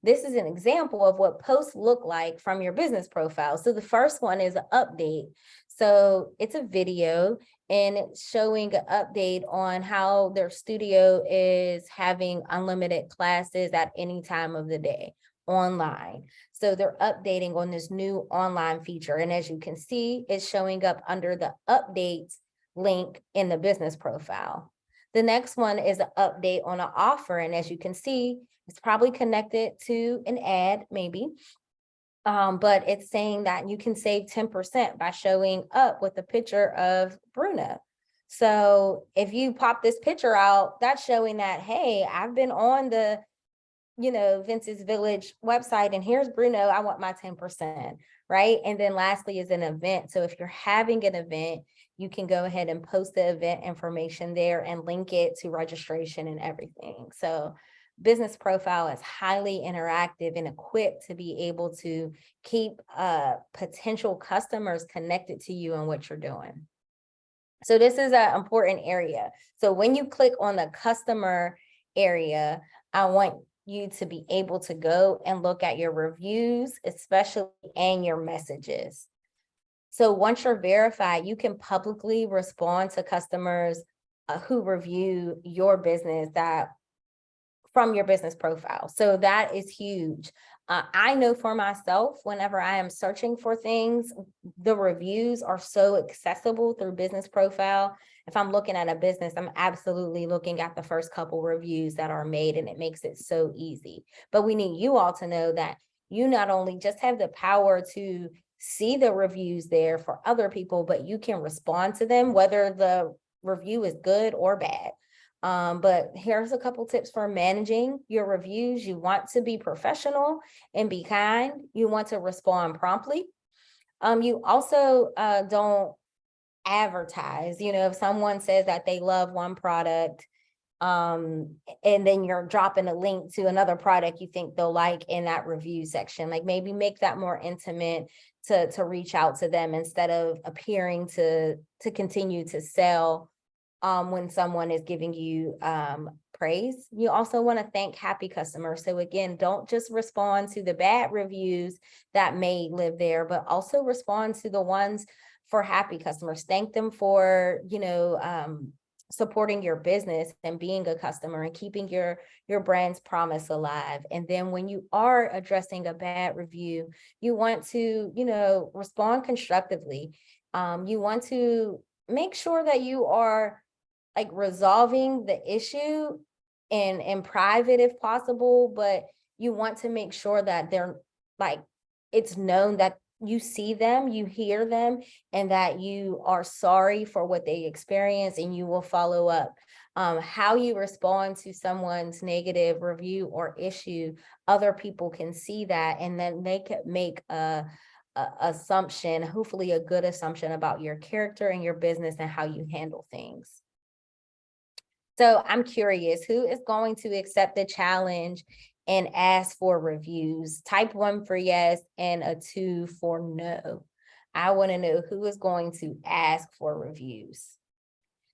Speaker 2: This is an example of what posts look like from your business profile. So the first one is an update. So it's a video and it's showing an update on how their studio is having unlimited classes at any time of the day online. So they're updating on this new online feature. And as you can see, it's showing up under the updates link in the business profile. The next one is an update on an offer. And as you can see, it's probably connected to an ad, maybe. But it's saying that you can save 10% by showing up with a picture of Bruna. So if you pop this picture out, that's showing that, hey, I've been on the, Vince's Village website, and here's Bruno, I want my 10%, right? And then lastly is an event. So if you're having an event, you can go ahead and post the event information there and link it to registration and everything. So business profile is highly interactive and equipped to be able to keep potential customers connected to you and what you're doing. So this is an important area. So when you click on the customer area, I want you to be able to go and look at your reviews, especially, and your messages. So once you're verified, you can publicly respond to customers who review your business that from your business profile. So that is huge. I know for myself, whenever I am searching for things, the reviews are so accessible through business profile. If I'm looking at a business, I'm absolutely looking at the first couple reviews that are made, and it makes it so easy. But we need you all to know that you not only just have the power to see the reviews there for other people, but you can respond to them, whether the review is good or bad. But here's a couple tips for managing your reviews. You want to be professional and be kind. You want to respond promptly. You also don't advertise. You know, if someone says that they love one product, and then you're dropping a link to another product you think they'll like in that review section, like maybe make that more intimate to reach out to them instead of appearing to continue to sell when someone is giving you praise. You also want to thank happy customers. So again, don't just respond to the bad reviews that may live there, but also respond to the ones for happy customers. Thank them for, supporting your business and being a customer and keeping your brand's promise alive. And then when you are addressing a bad review, you want to, respond constructively. You want to make sure that you are like resolving the issue in private if possible, but you want to make sure that they're like, it's known that you see them, you hear them, and that you are sorry for what they experience, and you will follow up. How you respond to someone's negative review or issue, other people can see that, and then they could make a assumption, hopefully a good assumption about your character and your business and how you handle things. So I'm curious, who is going to accept the challenge and ask for reviews? Type 1 for yes and a 2 for no. I want to know who is going to ask for reviews.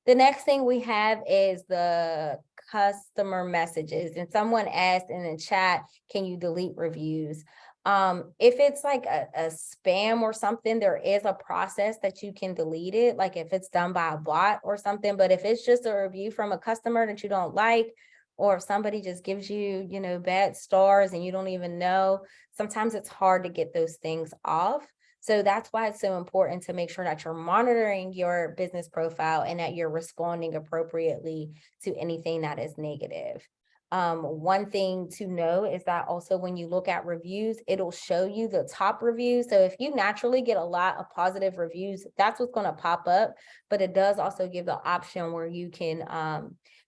Speaker 2: The next thing we have is the customer messages. And someone asked in the chat, can you delete reviews? If it's like a spam or something, there is a process that you can delete it, like if it's done by a bot or something. But if it's just a review from a customer that you don't like, or if somebody just gives you, bad stars and you don't even know, sometimes it's hard to get those things off. So that's why it's so important to make sure that you're monitoring your business profile and that you're responding appropriately to anything that is negative. One thing to know is that also when you look at reviews, it'll show you the top reviews. So if you naturally get a lot of positive reviews, that's what's going to pop up. But it does also give the option where you can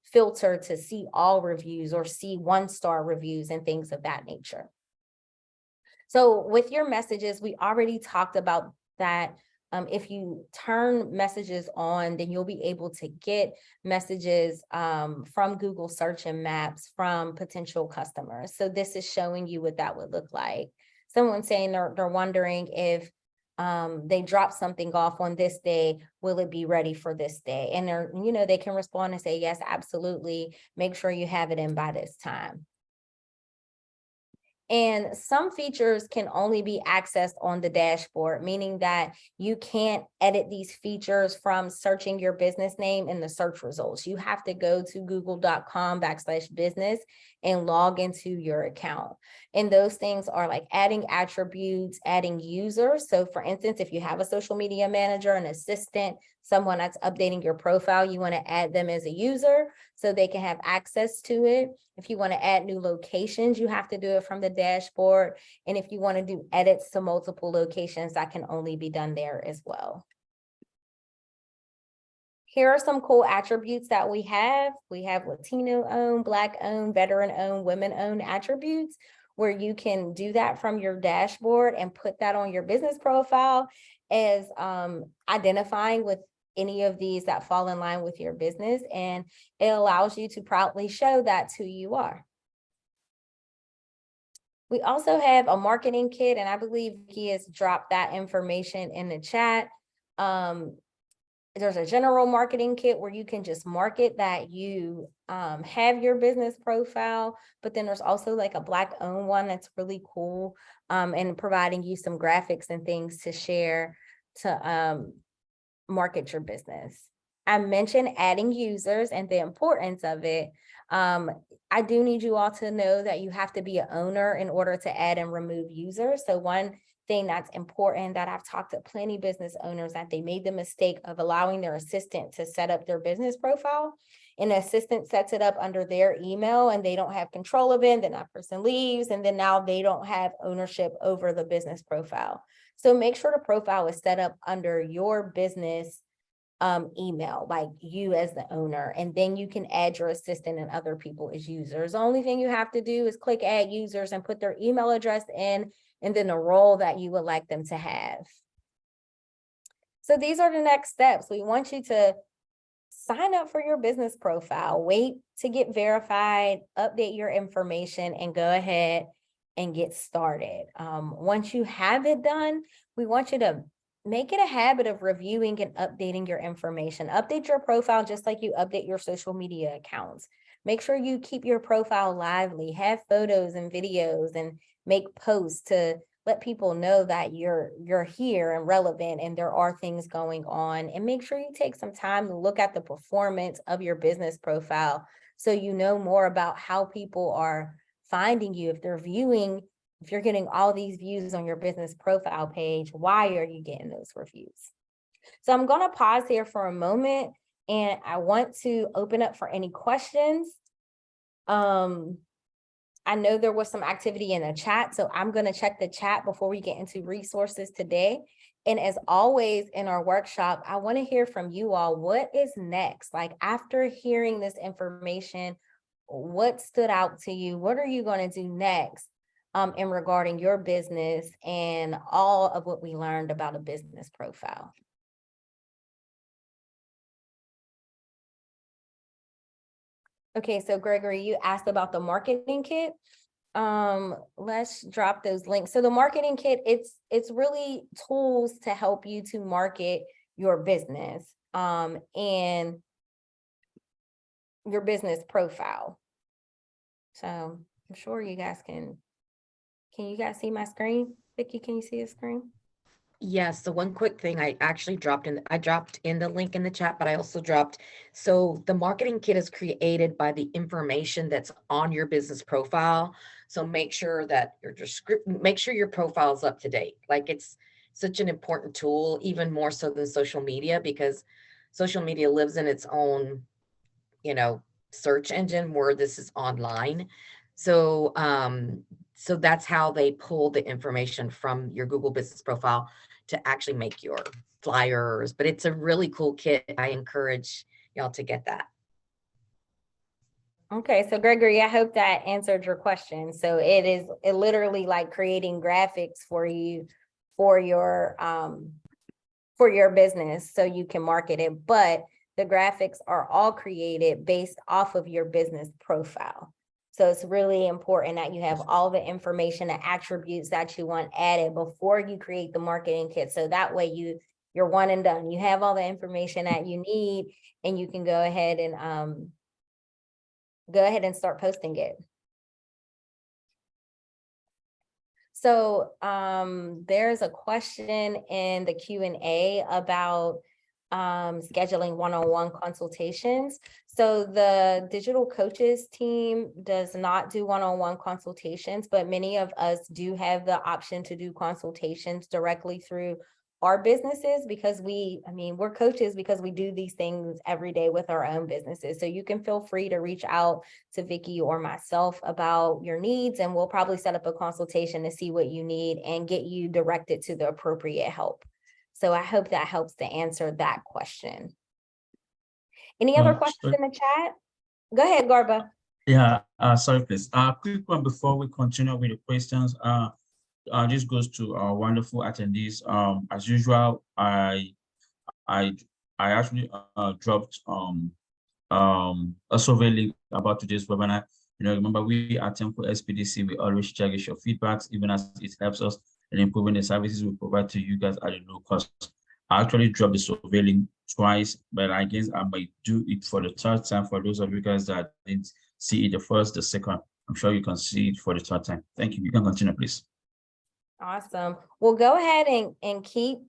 Speaker 2: filter to see all reviews or see 1-star reviews and things of that nature. So with your messages, we already talked about that. If you turn messages on, then you'll be able to get messages from Google Search and Maps from potential customers. So this is showing you what that would look like. Someone's saying they're wondering if they drop something off on this day, will it be ready for this day? And they can respond and say, yes, absolutely. Make sure you have it in by this time. And some features can only be accessed on the dashboard, meaning that you can't edit these features from searching your business name in the search results. You have to go to google.com/business and log into your account. And those things are like adding attributes, adding users. So for instance, if you have a social media manager, an assistant, someone that's updating your profile, you want to add them as a user so they can have access to it. If you want to add new locations, you have to do it from the dashboard. And if you want to do edits to multiple locations, that can only be done there as well. Here are some cool attributes that we have. We have Latino-owned, Black-owned, veteran-owned, women-owned attributes, where you can do that from your dashboard and put that on your business profile as identifying with any of these that fall in line with your business, and it allows you to proudly show that's who you are. We also have a marketing kit, and I believe he has dropped that information in the chat. There's a general marketing kit where you can just market that you have your business profile, but then there's also like a Black-owned one that's really cool, and providing you some graphics and things to share to market your business. I mentioned adding users and the importance of it. I do need you all to know that you have to be an owner in order to add and remove users. So one thing that's important that I've talked to plenty business owners that they made the mistake of allowing their assistant to set up their business profile, and the assistant sets it up under their email and they don't have control of it. Then that person leaves, and then now they don't have ownership over the business profile. So make sure the profile is set up under your business email, like you as the owner, and then you can add your assistant and other people as users. The only thing you have to do is click add users and put their email address in, and then the role that you would like them to have. So these are the next steps. We want you to sign up for your business profile, wait to get verified, update your information, and go ahead and get started. Once you have it done, we want you to make it a habit of reviewing and updating your information. Update your profile just like you update your social media accounts. Make sure you keep your profile lively, have photos and videos, and make posts to let people know that you're here and relevant and there are things going on. And make sure you take some time to look at the performance of your business profile so you know more about how people are finding you. If they're viewing, if you're getting all these views on your business profile page, why are you getting those reviews? So I'm going to pause here for a moment, and I want to open up for any questions. I know there was some activity in the chat, so I'm going to check the chat before we get into resources today. And as always in our workshop, I want to hear from you all. What is next? Like, after hearing this information, what stood out to you? What are you going to do next in regarding your business and all of what we learned about a business profile? Okay, so Gregory, you asked about the marketing kit. Let's drop those links. So the marketing kit, it's really tools to help you to market your business and your business profile. So I'm sure you guys can you guys see my screen? Vicki, can you see the screen?
Speaker 3: Yes, so one quick thing, I dropped in the link in the chat, but I also dropped, so the marketing kit is created by the information that's on your business profile. So make sure that make sure your profile is up to date. Like, it's such an important tool, even more so than social media, because social media lives in its own, search engine where this is online. So, so that's how they pull the information from your Google business profile to actually make your flyers. But it's a really cool kit. I encourage y'all to get that.
Speaker 2: Okay, so Gregory, I hope that answered your question. So it literally like creating graphics for you for your business so you can market it, but the graphics are all created based off of your business profile. So it's really important that you have all the information and attributes that you want added before you create the marketing kit. So that way you're one and done. You have all the information that you need, and you can go ahead and start posting it. So there's a question in the Q&A about scheduling one-on-one consultations. So the digital coaches team does not do one-on-one consultations, but many of us do have the option to do consultations directly through our businesses, because we're coaches because we do these things every day with our own businesses. So you can feel free to reach out to Vicki or myself about your needs, and we'll probably set up a consultation to see what you need and get you directed to the appropriate help. So I hope that helps to answer that question. Any other questions in the chat? Go ahead, Garba.
Speaker 1: Yeah, sorry, please. Quick one before we continue with the questions. This goes to our wonderful attendees. As usual, I actually dropped a survey link about today's webinar. Remember, we at Temple SPDC, we always cherish your feedbacks, even as it helps us in improving the services we provide to you guys at a low cost. I actually dropped the survey link twice, but I guess I might do it for the third time for those of you guys that didn't see it the first, the second. I'm sure you can see it for the third time. Thank you. You can continue, please.
Speaker 2: Awesome. Well, go ahead and keep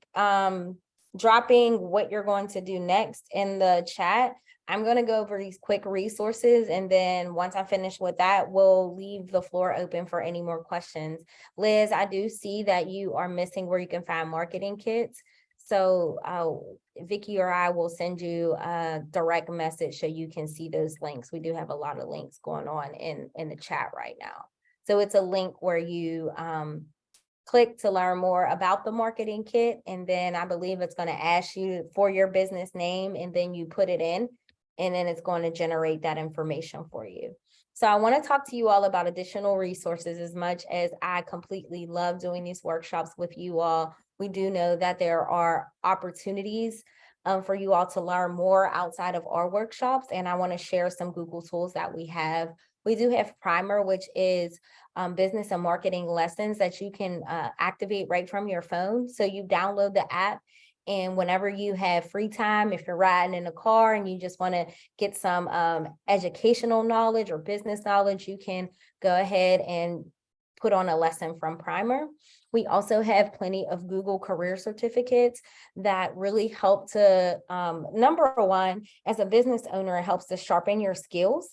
Speaker 2: dropping what you're going to do next in the chat. I'm going to go over these quick resources, and then once I finish with that, we'll leave the floor open for any more questions. Liz, I do see that you are missing where you can find marketing kits. So Vicky or I will send you a direct message so you can see those links. We do have a lot of links going on in the chat right now. So it's a link where you click to learn more about the marketing kit. And then I believe it's going to ask you for your business name, and then you put it in, and then it's going to generate that information for you. So I want to talk to you all about additional resources. As much as I completely love doing these workshops with you all, we do know that there are opportunities for you all to learn more outside of our workshops. And I want to share some Google tools that we have. We do have Primer, which is business and marketing lessons that you can activate right from your phone. So you download the app, and whenever you have free time, if you're riding in a car and you just want to get some educational knowledge or business knowledge, you can go ahead and put on a lesson from Primer. We also have plenty of Google career certificates that really help to, number one, as a business owner, it helps to sharpen your skills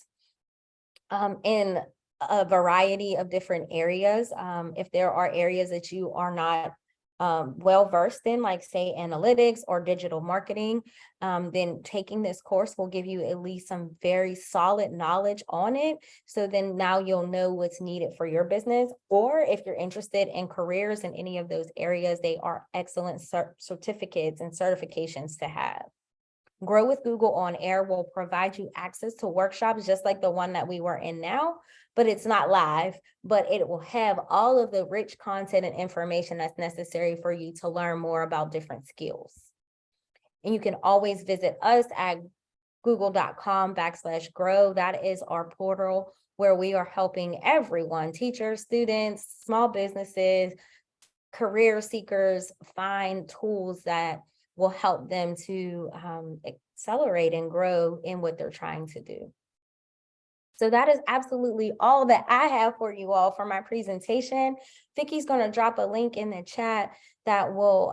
Speaker 2: in a variety of different areas. If there are areas that you are not well versed in, like say analytics or digital marketing, then taking this course will give you at least some very solid knowledge on it. So then now you'll know what's needed for your business. Or if you're interested in careers in any of those areas, they are excellent certificates and certifications to have. Grow with Google On Air will provide you access to workshops just like the one that we were in now, but it's not live, but it will have all of the rich content and information that's necessary for you to learn more about different skills. And you can always visit us at google.com/grow. That is our portal where we are helping everyone, teachers, students, small businesses, career seekers, find tools that will help them to accelerate and grow in what they're trying to do. So that is absolutely all that I have for you all for my presentation. Vicky's going to drop a link in the chat that will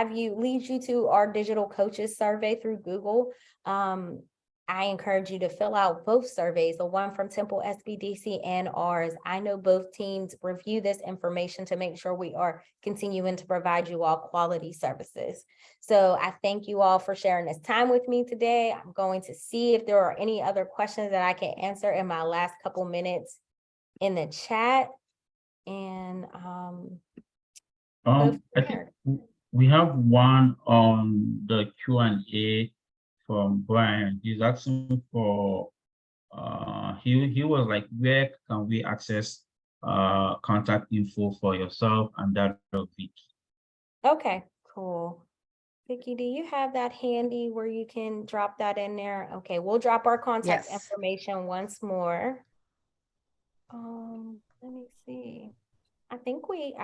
Speaker 2: lead you to our digital coaches survey through Google. I encourage you to fill out both surveys, the one from Temple SBDC and ours. I know both teams review this information to make sure we are continuing to provide you all quality services. So I thank you all for sharing this time with me today. I'm going to see if there are any other questions that I can answer in my last couple minutes in the chat. And
Speaker 1: I think we have one on the Q&A from Brian. He's asking for he was like, where can we access contact info for yourself and that of Vicky?
Speaker 2: Okay, cool. Vicky, do you have that handy where you can drop that in there? Okay, we'll drop our contact information once more. Let me see. I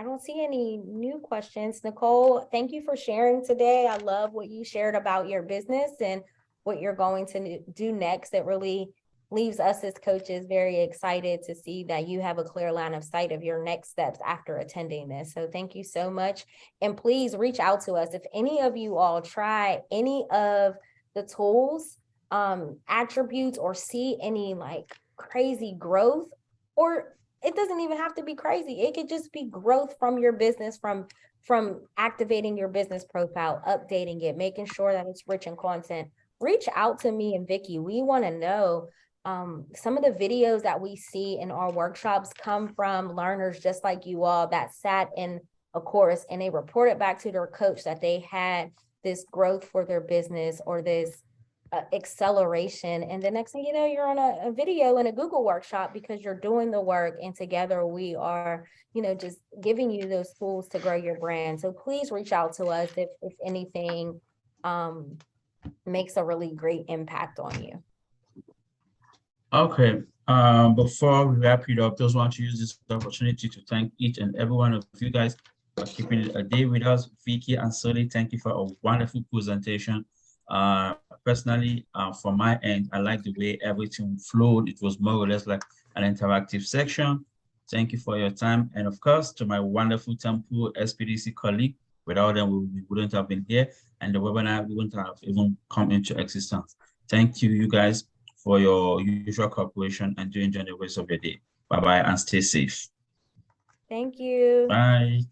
Speaker 2: don't see any new questions. Nicole, thank you for sharing today. I love what you shared about your business and what you're going to do next. It really leaves us as coaches very excited to see that you have a clear line of sight of your next steps after attending this. So thank you so much. And please reach out to us. If any of you all try any of the tools, attributes, or see any like crazy growth, or it doesn't even have to be crazy. It could just be growth from your business, from activating your business profile, updating it, making sure that it's rich in content. Reach out to me and Vicky. We want to know. Some of the videos that we see in our workshops come from learners just like you all that sat in a course and they reported back to their coach that they had this growth for their business or this acceleration. And the next thing you know, you're on a video in a Google workshop because you're doing the work, and together we are, just giving you those tools to grow your brand. So please reach out to us if anything makes a really great impact on you.
Speaker 1: Okay, before we wrap it up, just want to use this opportunity to thank each and every one of you guys for keeping it a day with us. Vicky and Soleil, thank you for a wonderful presentation. Personally, from my end, I like the way everything flowed. It was more or less like an interactive section. Thank you for your time. And of course, to my wonderful Temple SPDC colleague, without them, we wouldn't have been here, and the webinar wouldn't have even come into existence. Thank you, you guys, for your usual cooperation, and do enjoy the rest of your day. Bye-bye and stay safe.
Speaker 2: Thank you.
Speaker 1: Bye.